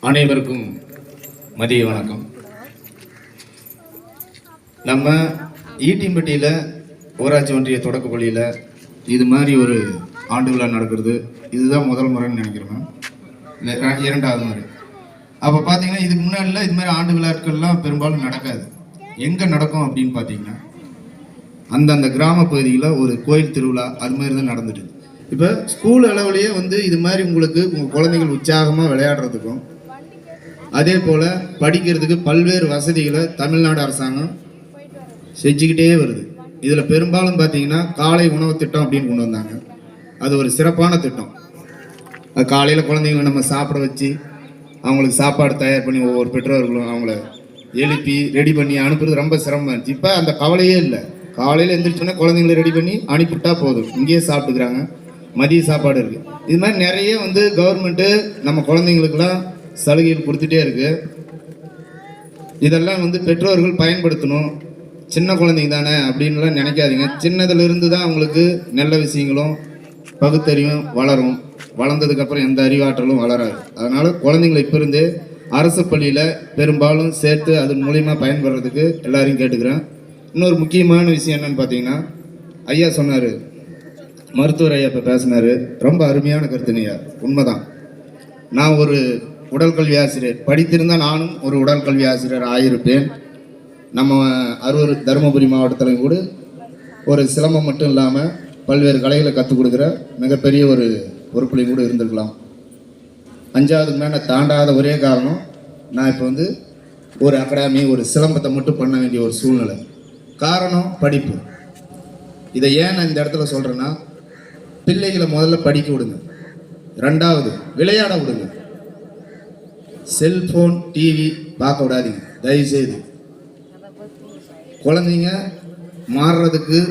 அனைவருக்கும் மதிய வணக்கம். நம்ம ஈட்டிம்பட்டியில் ஊராட்சி ஒன்றிய தொடக்க பள்ளியில் இது மாதிரி ஒரு ஆண்டு விழா நடக்கிறது இதுதான் முதல் முறைன்னு நினைக்கிறேன், இல்லை இரண்டாவது முறை. அப்போ பார்த்தீங்கன்னா இதுக்கு முன்னாடிலாம் இது மாதிரி ஆண்டு விழாக்கள்லாம் பெரும்பாலும் நடக்காது. எங்கே நடக்கும் அப்படின்னு பார்த்தீங்கன்னா அந்தந்த கிராம பகுதியில் ஒரு கோயில் திருவிழா அது மாதிரி தான் நடந்துட்டு. இப்போ ஸ்கூல் அளவுலேயே இது மாதிரி உங்களுக்கு உங்கள் குழந்தைகள் உற்சாகமாக விளையாடுறதுக்கும் அதே போல் படிக்கிறதுக்கு பல்வேறு வசதிகளை தமிழ்நாடு அரசாங்கம் செஞ்சுக்கிட்டே வருது. இதில் பெரும்பாலும் பார்த்தீங்கன்னா காலை உணவு திட்டம் அப்படின்னு கொண்டு வந்தாங்க. அது ஒரு சிறப்பான திட்டம். அது காலையில் குழந்தைங்களை நம்ம சாப்பிட வச்சு அவங்களுக்கு சாப்பாடு தயார் பண்ணி ஒவ்வொரு பெற்றோர்களும் அவங்கள எழுப்பி ரெடி பண்ணி அனுப்புறது ரொம்ப சிரமமாக இருந்துச்சு. இப்போ அந்த கவலையே இல்லை. காலையில் எழுந்திரிச்சோன்னா குழந்தைங்களை ரெடி பண்ணி அனுப்பிவிட்டா போதும், இங்கேயே சாப்பிட்டுக்கிறாங்க. மதிய சாப்பாடு இருக்குது. இது மாதிரி நிறைய கவர்மெண்ட்டு நம்ம குழந்தைங்களுக்கெல்லாம் சலுகைகள் கொடுத்துட்டே இருக்கு. இதெல்லாம் பெற்றோர்கள் பயன்படுத்தணும். சின்ன குழந்தைங்க தானே அப்படின்லாம் நினைக்காதீங்க. சின்னதுலேருந்து தான் அவங்களுக்கு நல்ல விஷயங்களும் பகுத்தறிவும் வளரும். வளர்ந்ததுக்கப்புறம் எந்த அறிவாற்றலும் வளராது. அதனால் குழந்தைங்களை இப்போ இருந்தே அரசு பள்ளியில் பெரும்பாலும் சேர்த்து அதன் மூலிமா பயன்படுறதுக்கு எல்லாரையும் கேட்டுக்கிறேன். இன்னொரு முக்கியமான விஷயம் என்னன்னு பார்த்தீங்கன்னா, ஐயா சொன்னார், மருத்துவர் ஐயா இப்போ பேசினார், ரொம்ப அருமையான கருத்துனையா. உண்மைதான். நான் ஒரு உடற்கல்வி ஆசிரியர் படித்திருந்தால் நானும் ஒரு உடற்கல்வி ஆசிரியர் ஆகியிருப்பேன். நம்ம அரூர் தருமபுரி மாவட்டத்தில் கூட ஒரு சிலம்பம் மட்டும் இல்லாமல் பல்வேறு கலைகளை கற்றுக் கொடுக்குற மிகப்பெரிய ஒரு பொறுப்புலையும் கூட இருந்திருக்கலாம். 5வது மேலே தாண்டாத ஒரே காரணம், நான் இப்போ ஒரு அகாடமி ஒரு சிலம்பத்தை மட்டும் பண்ண வேண்டிய ஒரு சூழ்நிலை. காரணம் படிப்பு. இதை ஏன் நான் இந்த இடத்துல சொல்கிறேன்னா, பிள்ளைகளை முதல்ல படிக்க விடுங்க, 2வது விளையாட விடுங்க. செல்ஃபோன் டிவி பார்க்க விடாதீங்க தயவுசெய்து. குழந்தைங்க மாறுறதுக்கு